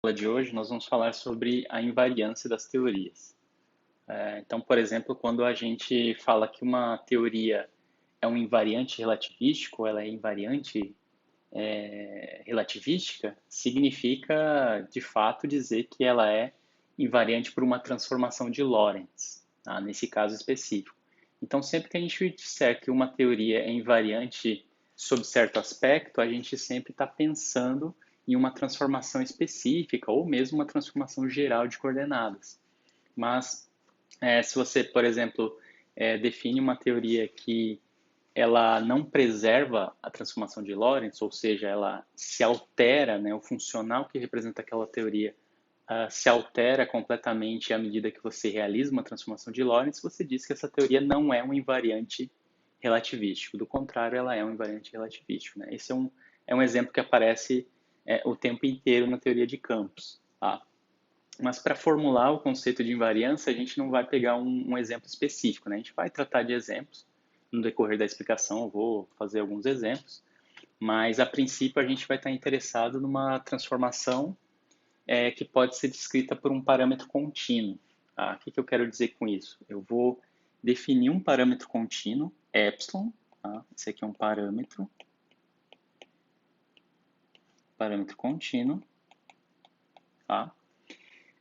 aula de hoje nós vamos falar sobre a invariância das teorias. Então, por exemplo, quando a gente fala que uma teoria é um invariante relativístico, ela é invariante relativística, significa de fato dizer que ela é invariante por uma transformação de Lorentz, tá? Nesse caso específico. Então, sempre que a gente disser que uma teoria é invariante sob certo aspecto, a gente sempre está pensando em uma transformação específica ou mesmo uma transformação geral de coordenadas. Mas se você, por exemplo, define uma teoria que ela não preserva a transformação de Lorentz, ou seja, ela se altera, né, o funcional que representa aquela teoria se altera completamente à medida que você realiza uma transformação de Lorentz, você diz que essa teoria não é um invariante relativístico. Do contrário, ela é um invariante relativístico. Né? Esse é um exemplo que aparece o tempo inteiro na teoria de campos. Tá? Mas para formular o conceito de invariância, a gente não vai pegar um exemplo específico. Né? A gente vai tratar de exemplos. No decorrer da explicação, eu vou fazer alguns exemplos. Mas, a princípio, a gente vai estar interessado numa transformação que pode ser descrita por um parâmetro contínuo. Tá? O que eu quero dizer com isso? Eu vou definir um parâmetro contínuo, epsilon. Tá? Esse aqui é um parâmetro contínuo. Tá?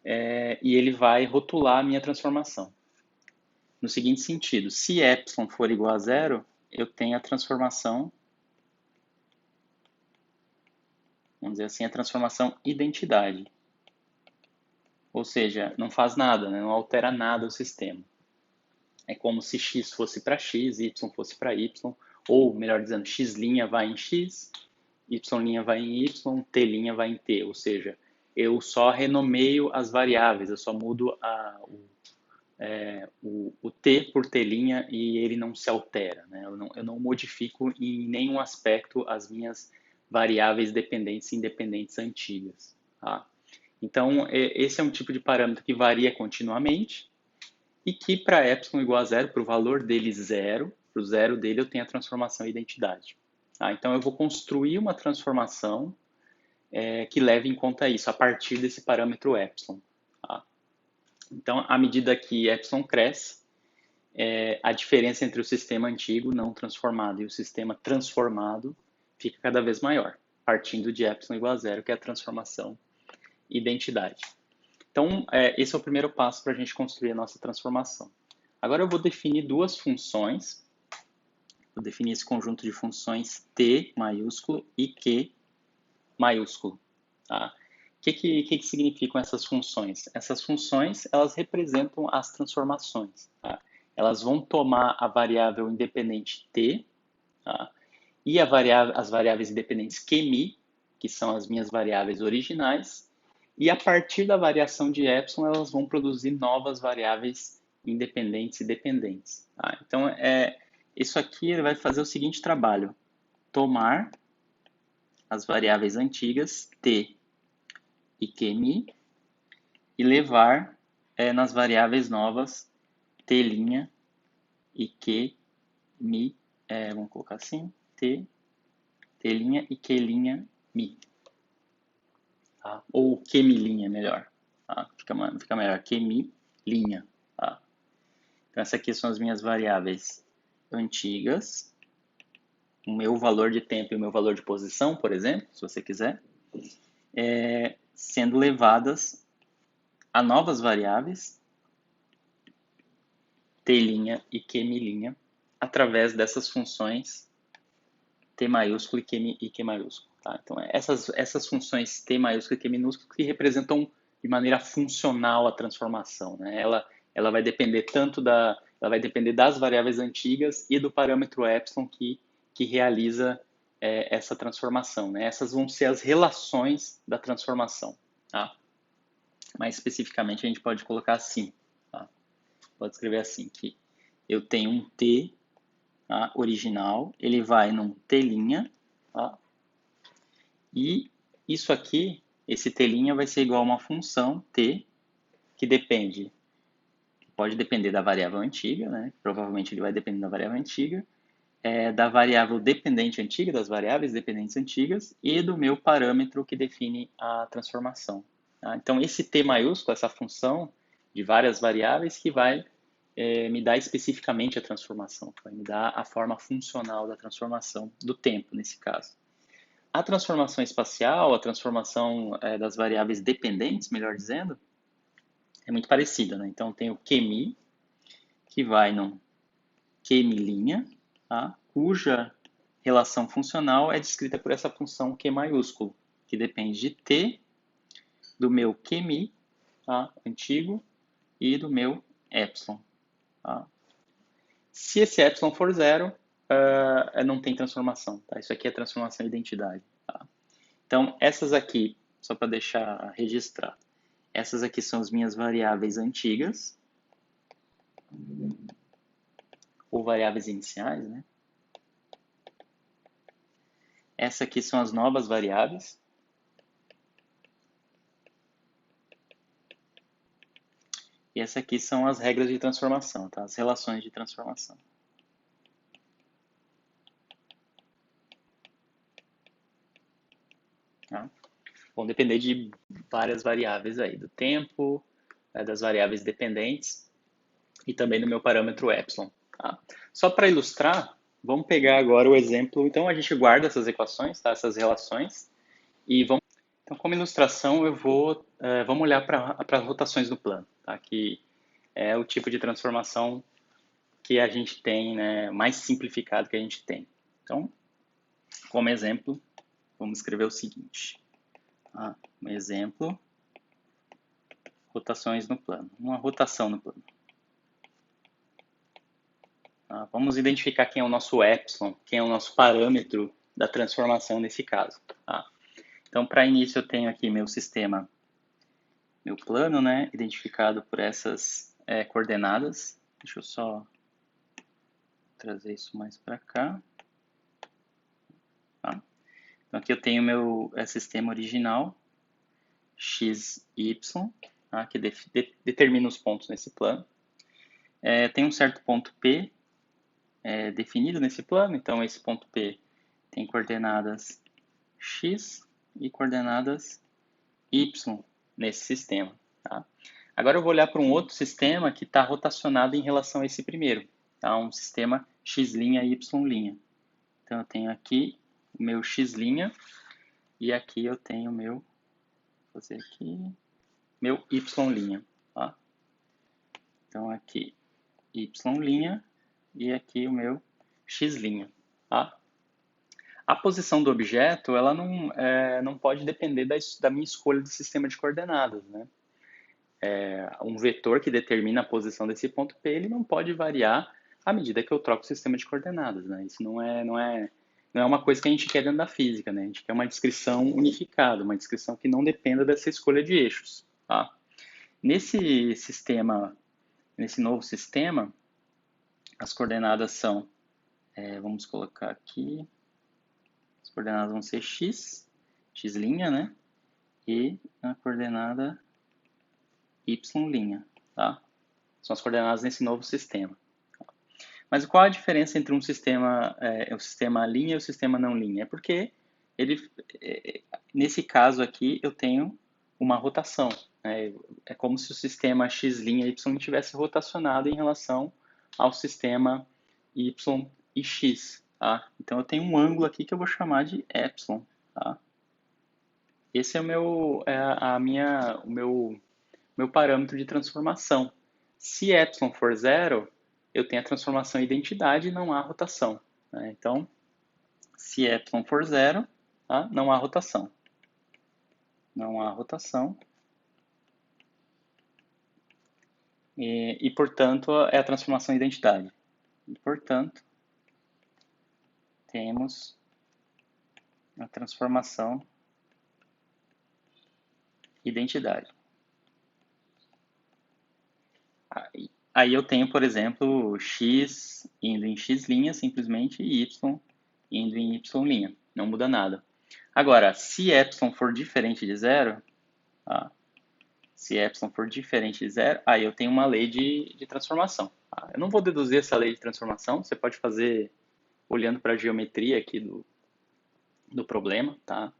E ele vai rotular a minha transformação. No seguinte sentido, se epsilon for igual a zero, eu tenho a transformação, vamos dizer assim, a transformação identidade. Ou seja, não faz nada, né? Não altera nada o sistema. É como se x fosse para x, y fosse para y, ou, melhor dizendo, x' vai em x, y' vai em y, t' vai em t. Ou seja, eu só renomeio as variáveis, eu só mudo o t por t' e ele não se altera. Né? Eu não modifico em nenhum aspecto as minhas variáveis dependentes e independentes antigas. Tá? Então, esse é um tipo de parâmetro que varia continuamente e que para epsilon igual a zero, para o valor dele zero, para o zero dele eu tenho a transformação identidade. Tá? Então, eu vou construir uma transformação que leve em conta isso, a partir desse parâmetro epsilon. Tá? Então, à medida que epsilon cresce, a diferença entre o sistema antigo não transformado e o sistema transformado fica cada vez maior, partindo de epsilon igual a zero, que é a transformação identidade. Então, esse é o primeiro passo para a gente construir a nossa transformação. Agora eu vou definir duas funções. Vou definir esse conjunto de funções T maiúsculo e Q maiúsculo. Tá? O que significam essas funções? Essas funções, elas representam as transformações. Tá? Elas vão tomar a variável independente T, tá? E as variáveis independentes QMI, que são as minhas variáveis originais, e a partir da variação de epsilon, elas vão produzir novas variáveis independentes e dependentes. Tá? Então, isso aqui ele vai fazer o seguinte trabalho: tomar as variáveis antigas, t e qmi, e levar nas variáveis novas, t' e qmi, vamos colocar assim, t' e q'mi. Tá? Ou QMI' melhor. Tá? Fica melhor. QMI'. Tá? Então, essas aqui são as minhas variáveis antigas. O meu valor de tempo e o meu valor de posição, por exemplo, se você quiser, sendo levadas a novas variáveis, t' e q'mi', através dessas funções t maiúsculo e q maiúsculo. Tá? Então, essas funções t maiúsculo e q minúsculo que representam de maneira funcional a transformação. Né? Ela vai depender ela vai depender das variáveis antigas e do parâmetro epsilon que realiza essa transformação. Né? Essas vão ser as relações da transformação. Tá? Mais especificamente, a gente pode colocar assim. Tá? Pode escrever assim, que eu tenho um t, tá, original, ele vai num t', tá? E isso aqui, esse t' vai ser igual a uma função t, que pode depender da variável antiga, né? Provavelmente ele vai depender da variável antiga, da variável dependente antiga, das variáveis dependentes antigas, e do meu parâmetro que define a transformação. Tá? Então, esse t maiúsculo, essa função de várias variáveis que vai me dar especificamente a transformação, vai me dar a forma funcional da transformação do tempo, nesse caso. A transformação espacial, a transformação das variáveis dependentes, melhor dizendo, é muito parecida, né? Então, tem o QMI, que vai no QM'L, tá? Cuja relação funcional é descrita por essa função Q maiúsculo, que depende de t, do meu QMI, tá? Antigo, e do meu epsilon. Tá? Se esse epsilon for zero, não tem transformação. Tá? Isso aqui é transformação identidade. Tá? Então, essas aqui, só para deixar registrado, essas aqui são as minhas variáveis antigas, ou variáveis iniciais, né? Essas aqui são as novas variáveis. E essa aqui são as regras de transformação, tá? As relações de transformação. Tá? Vão depender de várias variáveis aí, do tempo, das variáveis dependentes e também do meu parâmetro epsilon. Tá? Só para ilustrar, vamos pegar agora o exemplo. Então, a gente guarda essas equações, tá? Essas relações, e vamos... Então, como ilustração, vamos olhar para as rotações do plano, tá? Que é o tipo de transformação que a gente tem, né, mais simplificado que a gente tem. Então, como exemplo, vamos escrever o seguinte. Tá? Um exemplo, rotações no plano. Uma rotação no plano. Tá? Vamos identificar quem é o nosso epsilon, quem é o nosso parâmetro da transformação nesse caso. Tá? Então, para início, eu tenho aqui meu sistema, meu plano, né, identificado por essas coordenadas. Deixa eu só trazer isso mais para cá. Tá? Então, aqui eu tenho meu sistema original, x, y, tá? Que determina os pontos nesse plano. Tem um certo ponto P definido nesse plano, então esse ponto P tem coordenadas x e coordenadas y nesse sistema. Tá? Agora eu vou olhar para um outro sistema que está rotacionado em relação a esse primeiro, tá? Um sistema x' e y'. Então eu tenho aqui o meu x' e aqui eu tenho o meu, vou fazer aqui, meu y'. Tá? Então aqui y' e aqui o meu x'. Tá? A posição do objeto ela não pode depender da minha escolha de sistema de coordenadas. Né? Um vetor que determina a posição desse ponto P ele não pode variar à medida que eu troco o sistema de coordenadas. Né? Isso não é uma coisa que a gente quer dentro da física. Né? A gente quer uma descrição unificada, uma descrição que não dependa dessa escolha de eixos. Tá? Nesse novo sistema, as coordenadas são, vamos colocar aqui, as coordenadas vão ser x', né? E a coordenada y', tá? São as coordenadas nesse novo sistema. Mas qual a diferença entre o sistema linha e o sistema não linha? É porque nesse caso aqui eu tenho uma rotação. Né? É como se o sistema x' e y tivesse rotacionado em relação ao sistema y e x. Tá? Então eu tenho um ângulo aqui que eu vou chamar de epsilon. Tá? Esse é o meu parâmetro de transformação. Se epsilon for zero, eu tenho a transformação identidade e não há rotação. Né? Então, se epsilon for zero, tá? Não há rotação. Não há rotação. E, portanto, é a transformação identidade. E, portanto, temos a transformação identidade. Aí eu tenho, por exemplo, x indo em x' simplesmente e y indo em y'. Não muda nada. Agora, se epsilon for diferente de zero, tá? Se epsilon for diferente de zero, aí eu tenho uma lei de transformação. Tá? Eu não vou deduzir essa lei de transformação, você pode fazer olhando para a geometria aqui do problema, tá?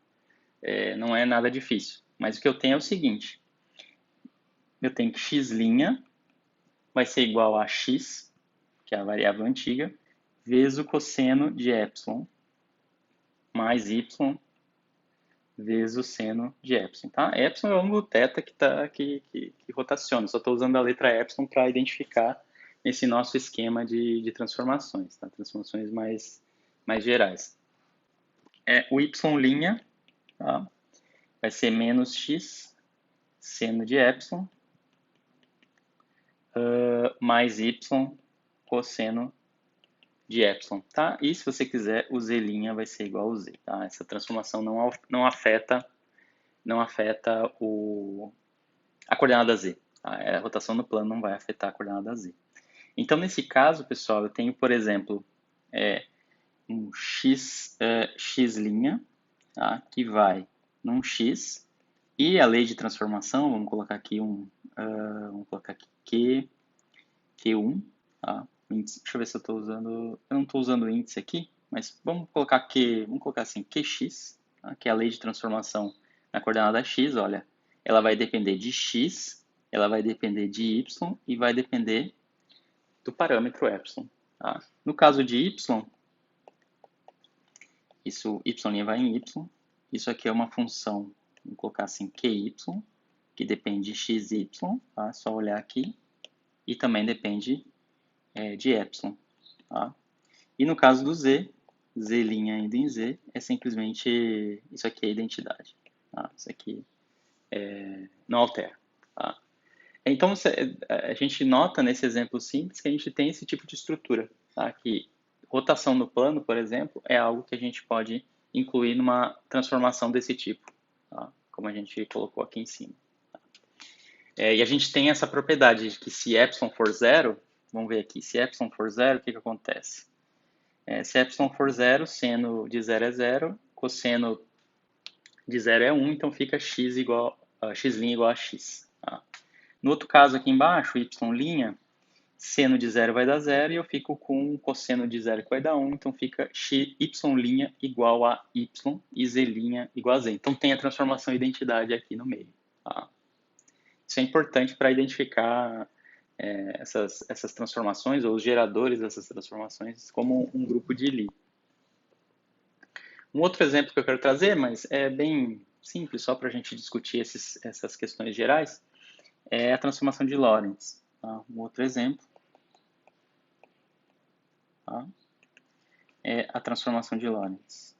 Não é nada difícil. Mas o que eu tenho é o seguinte, eu tenho que x' vai ser igual a x, que é a variável antiga, vezes o cosseno de epsilon, mais y, vezes o seno de epsilon, tá? Epsilon é o ângulo θ que rotaciona. Só estou usando a letra epsilon para identificar esse nosso esquema de transformações, tá? Transformações mais gerais. O y', tá? Vai ser menos x, seno de epsilon, mais y, cosseno de epsilon, tá? E se você quiser, o z' vai ser igual a z, tá? Essa transformação não afeta a coordenada z. Tá? A rotação no plano não vai afetar a coordenada z. Então, nesse caso, pessoal, eu tenho, por exemplo, um x', tá? Que vai num x, e a lei de transformação, vamos colocar aqui Q1, tá? Deixa eu ver se eu estou usando, eu não estou usando o índice aqui, mas vamos colocar assim, Qx, tá? Que é a lei de transformação na coordenada x, olha, ela vai depender de x, ela vai depender de y e vai depender do parâmetro epsilon. Tá? No caso de y, isso y' vai em y, isso aqui é uma função, vamos colocar assim, Qy, que depende de x e y, tá? Só olhar aqui, e também depende de epsilon. Tá? E no caso do z, z' indo em z, é simplesmente, isso aqui é a identidade. Tá? Isso aqui não altera. Tá? Então, a gente nota nesse exemplo simples que a gente tem esse tipo de estrutura. Tá? Que rotação no plano, por exemplo, é algo que a gente pode incluir numa transformação desse tipo, tá? Como a gente colocou aqui em cima. Tá? E a gente tem essa propriedade de que se epsilon for zero, vamos ver aqui, se epsilon for zero, o que acontece? Se epsilon for zero, seno de 0 é 0, cosseno de 0 é 1, então fica x' igual a x. Tá? No outro caso aqui embaixo, y', seno de 0 vai dar 0 e eu fico com cosseno de 0 que vai dar 1, então fica y' igual a y e z' igual a z. Então tem a transformação identidade aqui no meio. Tá? Isso é importante para identificar essas transformações, ou os geradores dessas transformações, como um grupo de Lie. Um outro exemplo que eu quero trazer, mas é bem simples, só para a gente discutir essas questões gerais, é a transformação de Lorentz. Tá? Um outro exemplo, tá? É a transformação de Lorentz.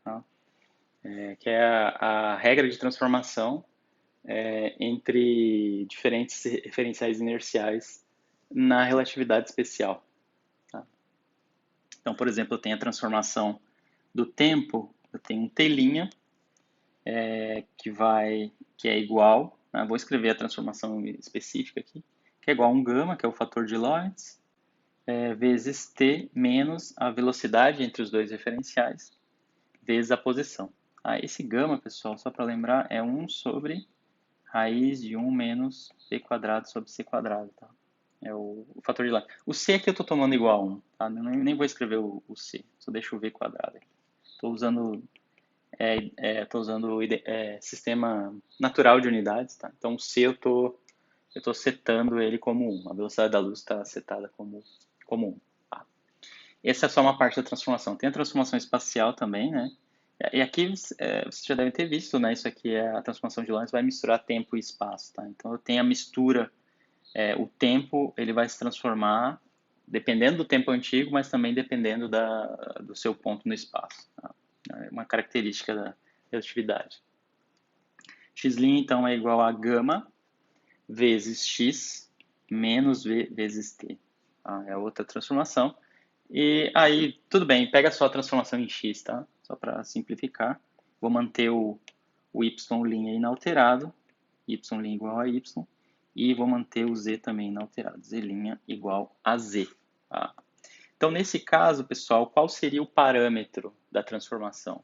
Tá? Que é a regra de transformação entre diferentes referenciais inerciais na relatividade especial. Tá? Então, por exemplo, eu tenho a transformação do tempo, eu tenho um T' que é igual, né? Vou escrever a transformação específica aqui, que é igual a um gama, que é o fator de Lorentz, vezes T menos a velocidade entre os dois referenciais, vezes a posição. Esse gama, pessoal, só para lembrar, é 1 sobre raiz de 1 menos b quadrado sobre c quadrado. Tá? É o fator de Lorentz. O c aqui eu estou tomando igual a 1. Tá? Nem vou escrever o c, só deixo o v quadrado aqui. Estou usando sistema natural de unidades. Tá? Então o c eu estou setando ele como 1. A velocidade da luz está setada como 1. Tá? Essa é só uma parte da transformação. Tem a transformação espacial também, né? E aqui vocês já devem ter visto, né? Isso aqui é a transformação de Lorentz, vai misturar tempo e espaço, tá? Então eu tenho a mistura, o tempo ele vai se transformar dependendo do tempo antigo, mas também dependendo do seu ponto no espaço. Tá? É uma característica da relatividade. X' então é igual a gama vezes x menos v vezes t. Tá? É outra transformação. E aí, tudo bem, pega só a transformação em x, tá? Só para simplificar. Vou manter o y' inalterado, y' igual a y, e vou manter o z também inalterado, z' igual a z. Tá? Então, nesse caso, pessoal, qual seria o parâmetro da transformação?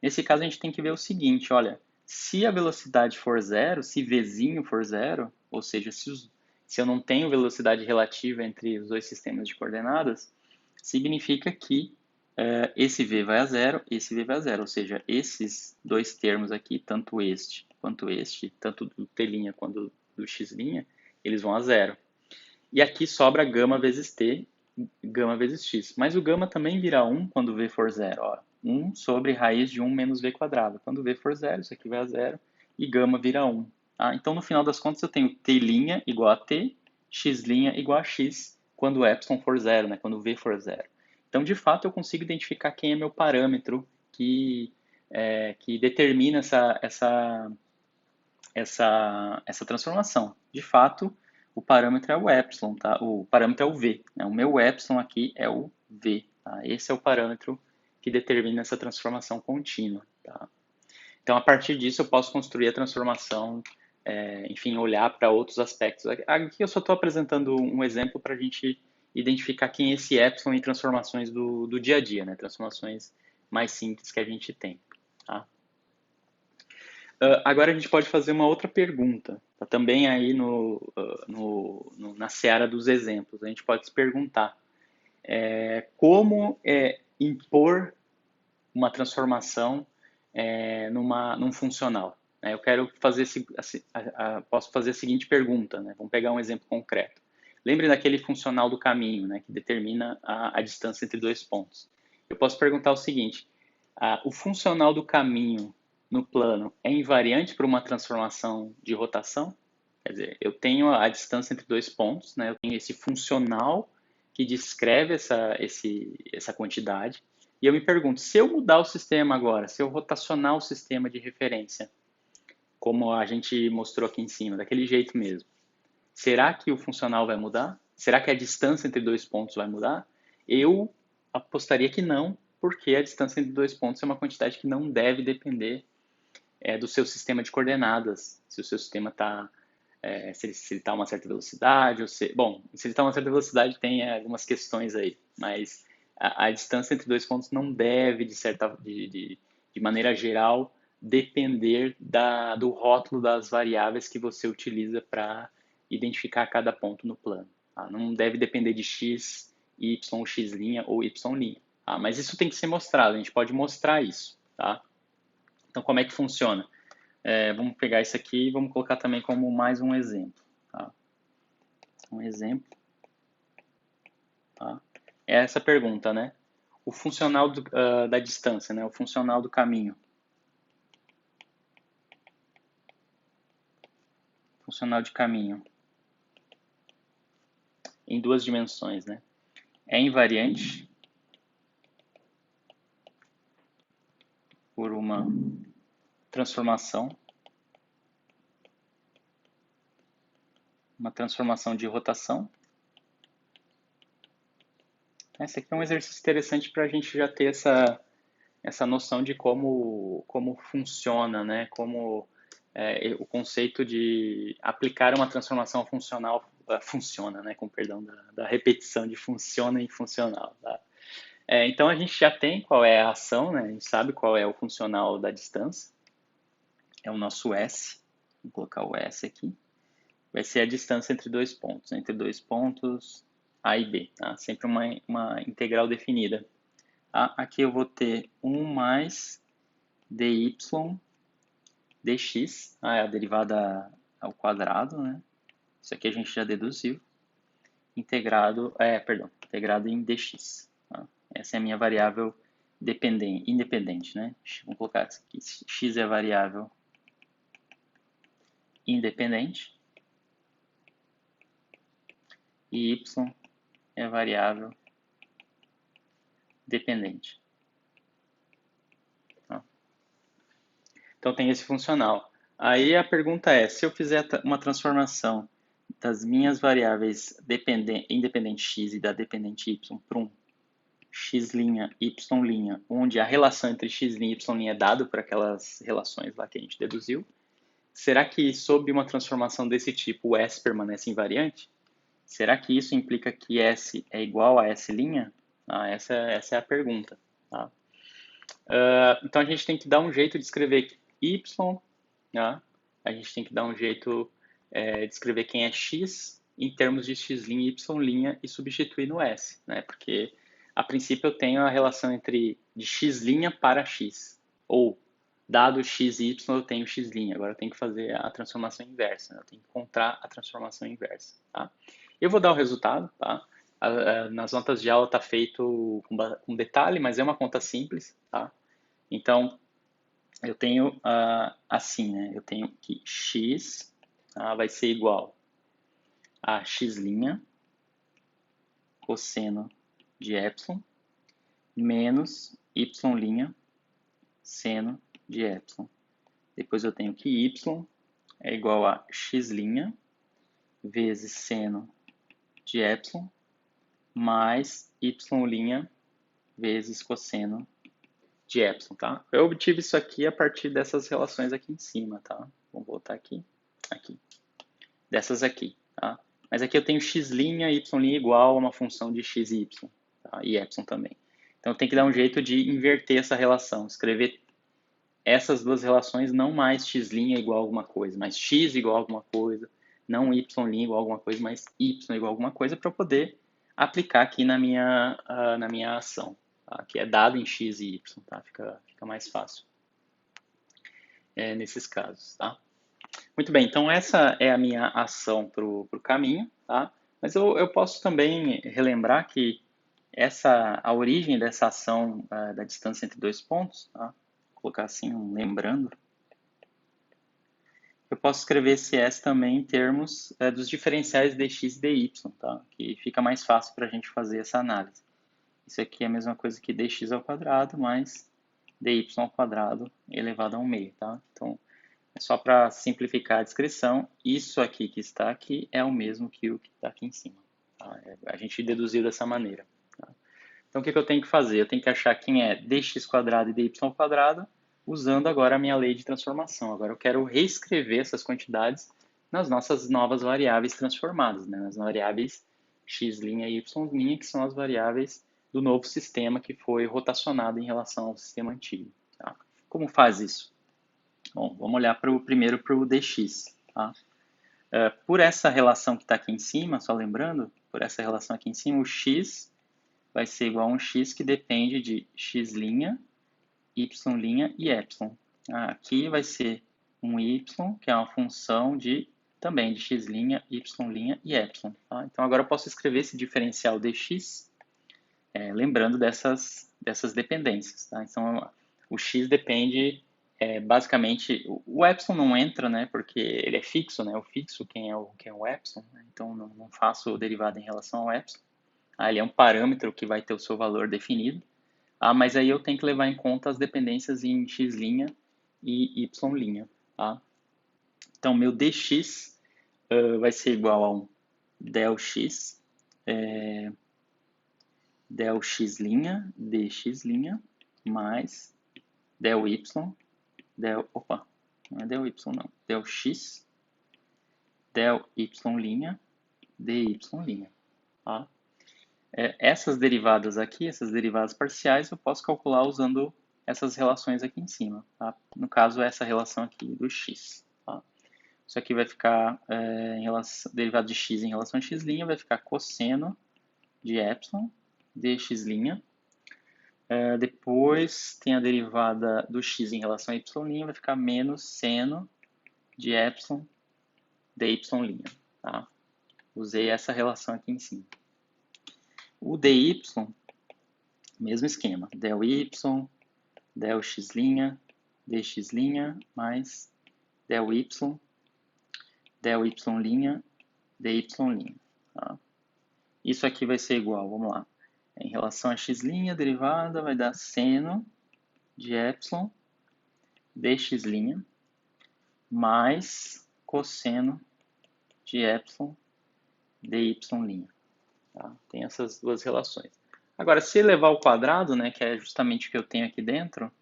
Nesse caso, a gente tem que ver o seguinte, olha, se a velocidade for zero, se v' for zero, ou seja, se eu não tenho velocidade relativa entre os dois sistemas de coordenadas, significa que esse v vai a zero, esse v vai a zero, ou seja, esses dois termos aqui, tanto este quanto este, tanto do t' quanto do x', eles vão a zero. E aqui sobra gama vezes t, gama vezes x. Mas o gama também vira 1 quando v for zero. Ó. 1 sobre raiz de 1 menos v quadrado. Quando v for zero, isso aqui vai a zero, e gama vira 1. Tá? Então, no final das contas, eu tenho t' igual a t, x' igual a x, quando o epsilon for zero, né? Quando v for zero. Então, de fato, eu consigo identificar quem é meu parâmetro que determina essa transformação. De fato, o parâmetro é o epsilon, tá? O parâmetro é o v. Né? O meu epsilon aqui é o v. Tá? Esse é o parâmetro que determina essa transformação contínua. Tá? Então, a partir disso, eu posso construir a transformação, enfim, olhar para outros aspectos. Aqui eu só estou apresentando um exemplo para a gente identificar quem é esse epsilon em transformações do dia a dia, né? Transformações mais simples que a gente tem. Tá? Agora a gente pode fazer uma outra pergunta, tá? Também aí na seara dos exemplos. A gente pode se perguntar como impor uma transformação num funcional. Né? Eu quero fazer, posso fazer a seguinte pergunta, né? Vamos pegar um exemplo concreto. Lembre daquele funcional do caminho, né, que determina a distância entre dois pontos. Eu posso perguntar o seguinte, o funcional do caminho no plano é invariante para uma transformação de rotação? Quer dizer, eu tenho a distância entre dois pontos, né? Eu tenho esse funcional que descreve essa quantidade, e eu me pergunto, se eu mudar o sistema agora, se eu rotacionar o sistema de referência, como a gente mostrou aqui em cima, daquele jeito mesmo, será que o funcional vai mudar? Será que a distância entre dois pontos vai mudar? Eu apostaria que não, porque a distância entre dois pontos é uma quantidade que não deve depender do seu sistema de coordenadas. Se o seu sistema está se ele está a uma certa velocidade, bom, se ele está a uma certa velocidade tem algumas questões aí, mas a distância entre dois pontos não deve, de maneira geral, depender do rótulo das variáveis que você utiliza para identificar cada ponto no plano. Tá? Não deve depender de x, y, x' ou y'. Tá? Mas isso tem que ser mostrado, a gente pode mostrar isso. Tá? Então, como é que funciona? Vamos pegar isso aqui e vamos colocar também como mais um exemplo. Tá? Um exemplo. Tá? É essa pergunta, né? O funcional da distância, né? O funcional do caminho. Funcional de caminho. Em duas dimensões, né? É invariante por uma transformação de rotação. Esse aqui é um exercício interessante para a gente já ter essa noção de como funciona, né? Como o conceito de aplicar uma transformação funcional funciona, né? Com perdão da repetição de funciona em funcional. Tá? Então a gente já tem qual é a ação, né? A gente sabe qual é o funcional da distância. É o nosso S. Vou colocar o S aqui. Vai ser a distância entre dois pontos, A e B, tá? Sempre uma integral definida. Aqui eu vou ter 1 mais dy dx, é a derivada ao quadrado, né? Isso aqui a gente já deduziu. Integrado em dx. Tá? Essa é a minha variável independente, né? Vamos colocar aqui, x é a variável independente e y é a variável dependente. Tá? Então tem esse funcional. Aí a pergunta é, se eu fizer uma transformação das minhas variáveis independente x e da dependente y para um x', y', onde a relação entre x' e y' é dado por aquelas relações lá que a gente deduziu, será que sob uma transformação desse tipo o S permanece invariante? Será que isso implica que S é igual a S'? Essa é a pergunta. Tá? Então a gente tem que dar um jeito de escrever y, tá? A gente tem que dar um jeito de escrever quem é x em termos de x', y' e substituir no S, né? Porque a princípio eu tenho a relação entre de x' para x, ou dado x e y eu tenho x', agora eu tenho que fazer a transformação inversa, né? Eu tenho que encontrar a transformação inversa, tá? Eu vou dar o resultado, tá? Nas notas de aula está feito com detalhe, mas é uma conta simples, tá? Então, eu tenho assim, né? Eu tenho que x vai ser igual a x' cosseno de epsilon menos y' seno de epsilon. Depois eu tenho que y é igual a x' vezes seno de epsilon mais y' vezes cosseno de epsilon, tá? Eu obtive isso aqui a partir dessas relações aqui em cima, tá? Vamos voltar aqui, dessas aqui, tá? Mas aqui eu tenho x', y' igual a uma função de x e y, tá? E epsilon também. Então tem que dar um jeito de inverter essa relação, escrever essas duas relações, não mais x' igual a alguma coisa, mas x igual a alguma coisa, não y' igual a alguma coisa, mas y igual a alguma coisa, para poder aplicar aqui na minha ação, tá? Que é dado em x e y, tá? Fica mais fácil nesses casos, tá? Muito bem, então essa é a minha ação para o caminho, tá? Mas eu posso também relembrar que a origem dessa ação da distância entre dois pontos, tá? Vou colocar assim, lembrando. Eu posso escrever esse S também em termos dos diferenciais dx e dy, tá? Que fica mais fácil para a gente fazer essa análise. Isso aqui é a mesma coisa que dx ao quadrado mais dy ao quadrado elevado a 1 meio, tá? Então, é só para simplificar a descrição, isso aqui que está aqui é o mesmo que o que está aqui em cima. Tá? A gente deduziu dessa maneira. Tá? Então, o que eu tenho que fazer? Eu tenho que achar quem é dx quadrado e dy ao quadrado, usando agora a minha lei de transformação. Agora eu quero reescrever essas quantidades nas nossas novas variáveis transformadas, né? Nas variáveis x' e y', que são as variáveis do novo sistema que foi rotacionado em relação ao sistema antigo. Tá? Como faz isso? Bom, vamos olhar primeiro para o dx. Tá? Por essa relação que está aqui em cima, só lembrando, por essa relação aqui em cima, o x vai ser igual a um x que depende de x', y' e epsilon. Aqui vai ser um y, que é uma função também de x', y' e epsilon. Tá? Então agora eu posso escrever esse diferencial dx, lembrando dessas dependências. Tá? Então o x depende, basicamente, o epsilon não entra, né, porque ele é fixo, né, o fixo quem é o epsilon, né? Então não faço derivada em relação ao epsilon. Ele é um parâmetro que vai ter o seu valor definido. Mas aí eu tenho que levar em conta as dependências em x' e y'. Tá? Então, meu dx vai ser igual a um del x dx' mais del y, não é del y não, del x, del y' dy'. Tá? Essas derivadas aqui, essas derivadas parciais, eu posso calcular usando essas relações aqui em cima. Tá? No caso, essa relação aqui do x. Tá? Isso aqui vai ficar derivada de x em relação a x', vai ficar cosseno de epsilon dx'. Depois tem a derivada do x em relação a y', vai ficar menos seno de epsilon dy'. Tá? Usei essa relação aqui em cima. O dy, mesmo esquema, del y, del x', dx' mais del y, dy'. Tá? Isso aqui vai ser igual, vamos lá, em relação a x', a derivada vai dar seno de epsilon dx' mais cosseno de epsilon dy'. Tá? Tem essas duas relações. Agora, se elevar ao quadrado, né, que é justamente o que eu tenho aqui dentro,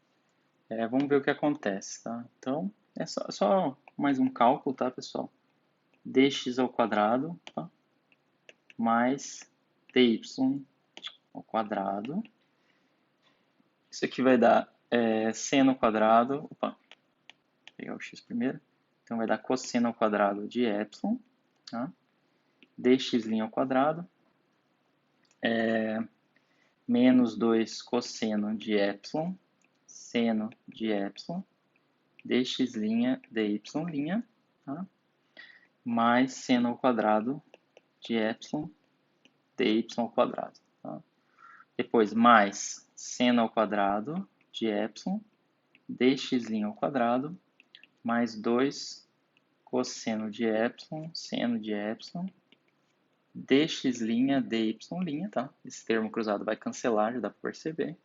vamos ver o que acontece. Tá? Então, é só mais um cálculo, tá, pessoal? Dx ao quadrado, tá? Mais dy ao quadrado. Isso aqui vai dar seno ao quadrado. Vou pegar o x primeiro. Então, vai dar cosseno ao quadrado de epsilon. Tá? Dx' ao quadrado. menos 2 cosseno de epsilon, seno de epsilon, dx' dy', tá? Mais seno ao quadrado de epsilon dy ao quadrado. Tá? Depois, mais seno ao quadrado de epsilon dx' ao quadrado, mais 2 cosseno de epsilon, seno de epsilon, dx' dy', tá? Esse termo cruzado vai cancelar, já dá para perceber.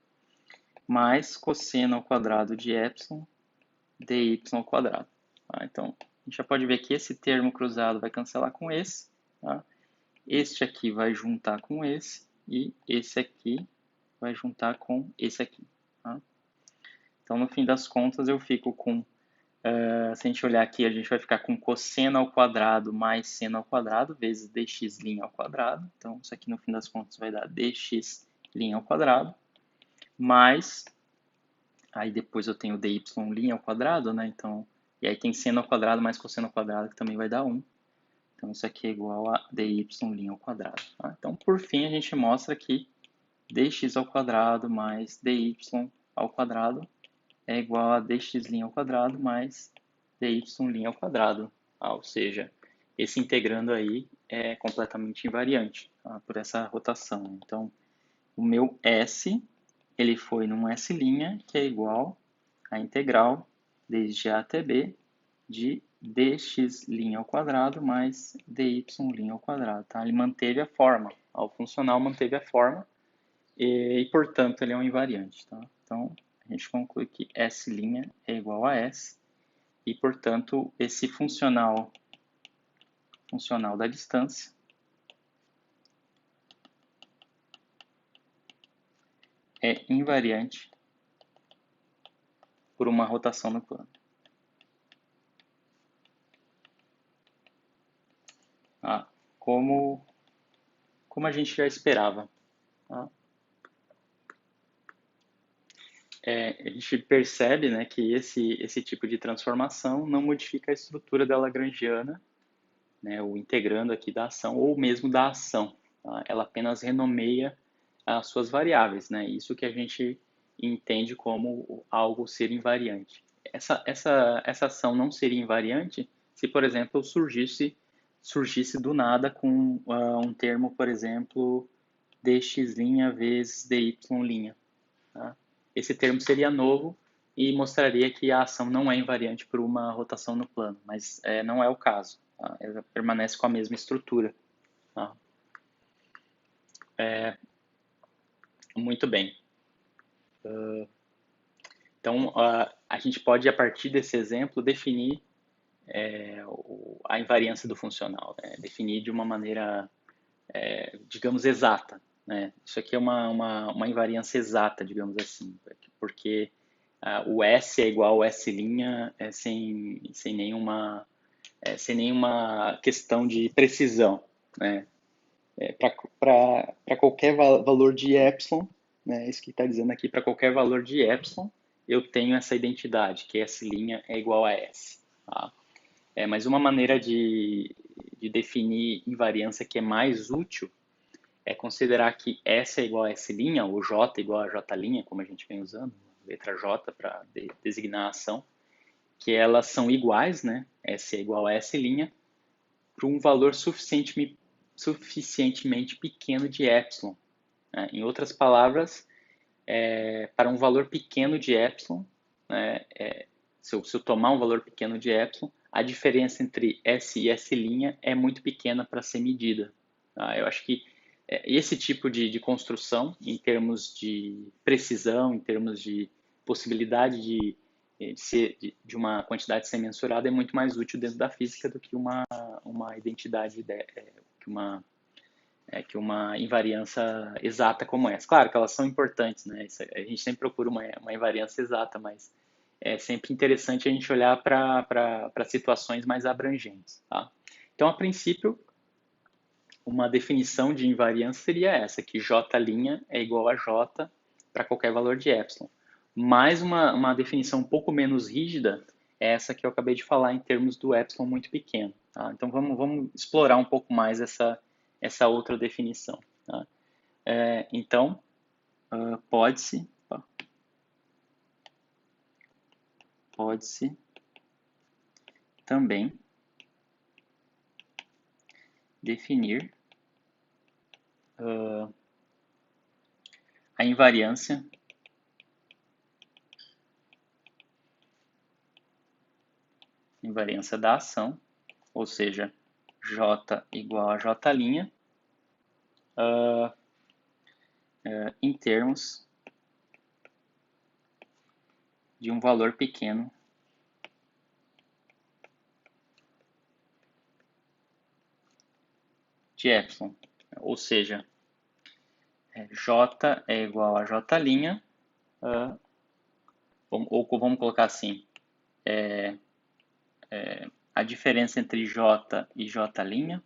Mais cosseno ao quadrado de epsilon dy ao quadrado. Tá? Então, a gente já pode ver que esse termo cruzado vai cancelar com esse. Tá? Este aqui vai juntar com esse. E esse aqui vai juntar com esse aqui. Tá? Então, no fim das contas, eu fico com... se a gente olhar aqui, a gente vai ficar com cosseno ao quadrado mais seno ao quadrado, vezes dx' ao quadrado. Então, isso aqui, no fim das contas, vai dar dx' ao quadrado. Mais... Aí depois eu tenho dy' ao quadrado, né? Então, e aí tem seno ao quadrado mais cosseno ao quadrado, que também vai dar 1. Então, isso aqui é igual a dy' ao quadrado. Tá? Então, por fim, a gente mostra que dx ao quadrado mais dy ao quadrado é igual a dx' ao quadrado mais dy' ao quadrado. Tá? Ou seja, esse integrando aí é completamente invariante, tá? Por essa rotação. Então, o meu S, ele foi num S', que é igual a integral desde A até B de dx' ao quadrado mais dy' ao quadrado. Tá? Ele manteve a forma, o funcional manteve a forma e portanto, ele é um invariante. Tá? Então, a gente conclui que S' é igual a S e, portanto, esse funcional da distância é invariante por uma rotação no plano. Tá? Como a gente já esperava. Tá? A gente percebe, né, que esse tipo de transformação não modifica a estrutura da Lagrangiana, né, o integrando aqui da ação, ou mesmo da ação. Tá? Ela apenas renomeia as suas variáveis, né? Isso que a gente entende como algo ser invariante. Essa ação não seria invariante se, por exemplo, surgisse do nada com um termo, por exemplo, dx' vezes dy'. Tá? Esse termo seria novo e mostraria que a ação não é invariante por uma rotação no plano, mas não é o caso. Tá? Ela permanece com a mesma estrutura. Tá? Muito bem. Então, a gente pode, a partir desse exemplo, definir a invariância do funcional, né? Definir de uma maneira, digamos, exata. Né? Isso aqui é uma invariância exata, digamos assim, porque o S é igual ao S' sem nenhuma questão de precisão. Né? Para qualquer valor de epsilon, né, isso que está dizendo aqui, para qualquer valor de epsilon, eu tenho essa identidade, que S' é igual a S. Tá? Mas uma maneira de definir invariância que é mais útil é considerar que S é igual a S', ou J é igual a J', como a gente vem usando, letra J para designar a ação, que elas são iguais, né? S é igual a S', para um valor suficientemente pequeno de epsilon. Né? Em outras palavras, para um valor pequeno de epsilon, né, se eu tomar um valor pequeno de epsilon, a diferença entre S e S' é muito pequena para ser medida. Tá? Eu acho que esse tipo de construção, em termos de precisão, em termos de possibilidade de uma quantidade ser mensurada, é muito mais útil dentro da física do que uma identidade, que uma invariância exata como essa. Claro que elas são importantes, né? A gente sempre procura uma invariância exata, mas é sempre interessante a gente olhar para situações mais abrangentes. Tá? Então, a princípio, uma definição de invariância seria essa, que J' é igual a J para qualquer valor de epsilon. Mais uma definição um pouco menos rígida é essa que eu acabei de falar em termos do epsilon muito pequeno. Tá? Então, vamos explorar um pouco mais essa outra definição. Tá? Então, pode-se também definir a invariância da ação, ou seja, J igual a J', em termos de um valor pequeno de epsilon, ou seja, J é igual a J', ou vamos colocar assim, a diferença entre J e J'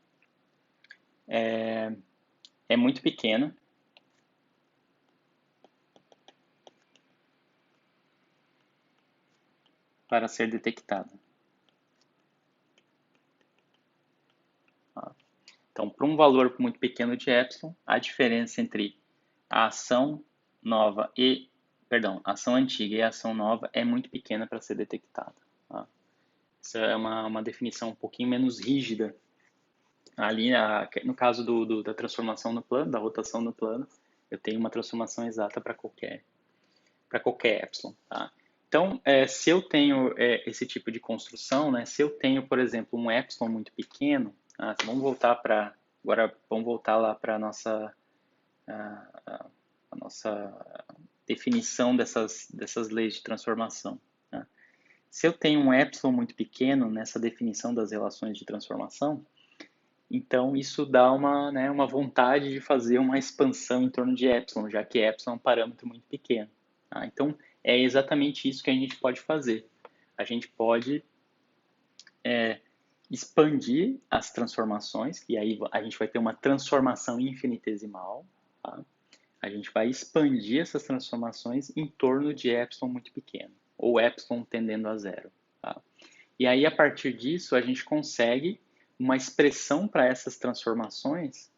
é muito pequena para ser detectada. Então, para um valor muito pequeno de epsilon, a diferença entre a ação antiga e a ação nova é muito pequena para ser detectada. Tá? Essa é uma definição um pouquinho menos rígida. Ali, no caso da transformação no plano, da rotação no plano, eu tenho uma transformação exata para qualquer epsilon. Tá? Então, se eu tenho esse tipo de construção, né, se eu tenho, por exemplo, um epsilon muito pequeno, vamos voltar lá para a nossa definição dessas leis de transformação. Tá? Se eu tenho um epsilon muito pequeno nessa definição das relações de transformação, então isso dá uma vontade de fazer uma expansão em torno de epsilon, já que epsilon é um parâmetro muito pequeno. Tá? Então, é exatamente isso que a gente pode fazer. A gente pode expandir as transformações, e aí a gente vai ter uma transformação infinitesimal. Tá? A gente vai expandir essas transformações em torno de epsilon muito pequeno, ou epsilon tendendo a zero. Tá? E aí, a partir disso, a gente consegue uma expressão para essas transformações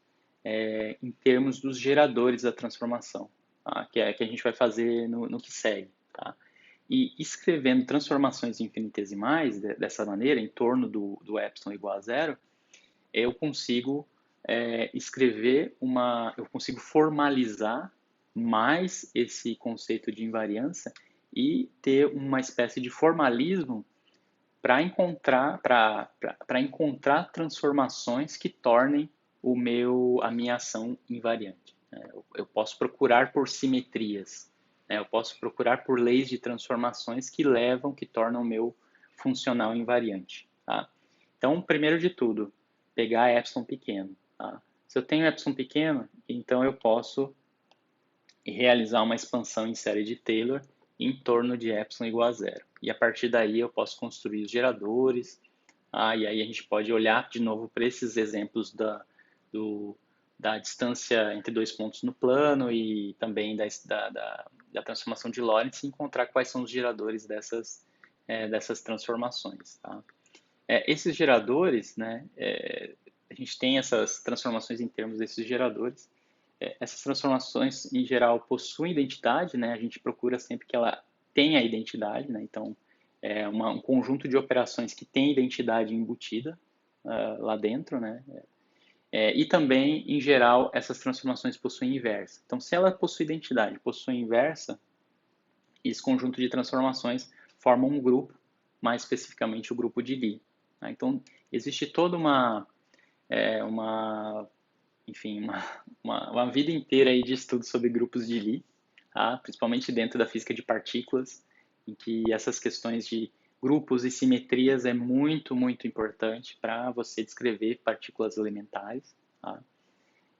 em termos dos geradores da transformação, tá? que a gente vai fazer no que segue. Tá? E escrevendo transformações infinitesimais dessa maneira, em torno do epsilon igual a zero, eu consigo eu consigo formalizar mais esse conceito de invariância e ter uma espécie de formalismo para encontrar transformações que tornem a minha ação invariante. Eu posso procurar por simetrias, eu posso procurar por leis de transformações que tornam o meu funcional invariante. Tá? Então, primeiro de tudo, pegar epsilon pequeno. Tá? Se eu tenho epsilon pequeno, então eu posso realizar uma expansão em série de Taylor em torno de epsilon igual a zero. E a partir daí eu posso construir os geradores, e aí a gente pode olhar de novo para esses exemplos da distância entre dois pontos no plano e também da transformação de Lorentz e encontrar quais são os geradores dessas transformações. Tá? Esses geradores, né, a gente tem essas transformações em termos desses geradores. Essas transformações, em geral, possuem identidade, né? A gente procura sempre que ela tenha identidade, né? Então, um conjunto de operações que tem identidade embutida lá dentro, né? E também, em geral, essas transformações possuem inversa. Então, se ela possui identidade, possui inversa, esse conjunto de transformações forma um grupo, mais especificamente o grupo de Lie. Tá? Então, existe toda uma vida inteira aí de estudo sobre grupos de Lie, tá? Principalmente dentro da física de partículas, em que essas questões de grupos e simetrias é muito, muito importante para você descrever partículas elementares. Tá?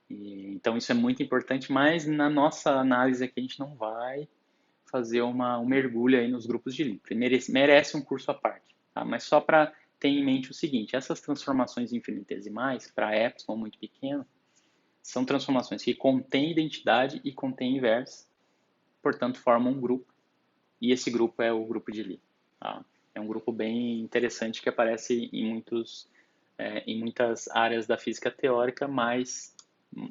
Então isso é muito importante, mas na nossa análise aqui a gente não vai fazer um mergulho aí nos grupos de Lie. Merece um curso à parte, tá? Mas só para ter em mente o seguinte, essas transformações infinitesimais para epsilon muito pequeno, são transformações que contêm identidade e contêm inversa, portanto formam um grupo, e esse grupo é o grupo de Lie. Tá? É um grupo bem interessante que aparece em muitas áreas da física teórica, mas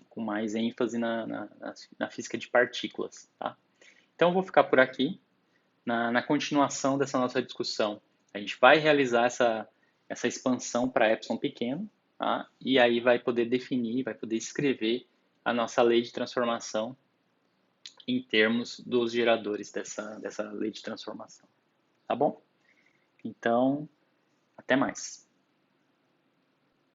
com mais ênfase na física de partículas, tá? Então, eu vou ficar por aqui. Na continuação dessa nossa discussão, a gente vai realizar essa expansão para epsilon pequeno, tá? E aí vai poder definir, vai poder escrever a nossa lei de transformação em termos dos geradores dessa lei de transformação. Tá bom? Então, até mais.